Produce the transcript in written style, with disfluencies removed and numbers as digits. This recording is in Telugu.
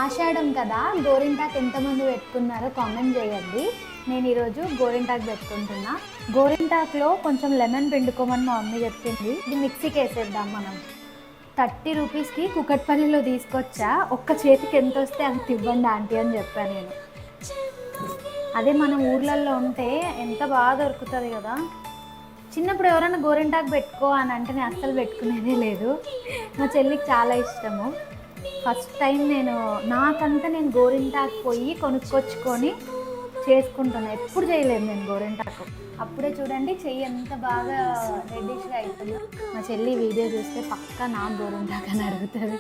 ఆషాఢం కదా, గోరింటాకు ఎంతమంది పెట్టుకున్నారో కామెంట్ చేయండి. నేను ఈరోజు గోరింటాకు పెట్టుకుంటున్నా. గోరింటాకులో కొంచెం లెమన్ పిండుకోమని మా మమ్మీ చెప్పింది. ఇది మిక్సీకి వేసేద్దాం మనం. 30 రూపీస్కి కుకట్పల్లిలో తీసుకొచ్చా. ఒక్క చేతికి ఎంత వస్తే అంత ఇవ్వండి ఆంటీ అని చెప్పాను నేను. అదే మన ఊర్లలో ఉంటే ఎంత బాగా దొరుకుతుంది కదా. చిన్నప్పుడు ఎవరైనా గోరింటాకు పెట్టుకో అని అంటే నేను అస్సలు పెట్టుకునేదే లేదు. మా చెల్లికి చాలా ఇష్టము. ఫస్ట్ టైం నాకంతా నేను గోరింటాకు పోయి కొనుక్కొచ్చుకొని చేసుకుంటున్నాను. ఎప్పుడు చేయలేదు నేను గోరింటాకు. అప్పుడే చూడండి చెయ్యి ఎంత బాగా రెడ్డిష్గా అవుతుందో. మా చెల్లి వీడియో చూస్తే పక్కా నాకు గోరింటాకు అని అడుగుతుంది.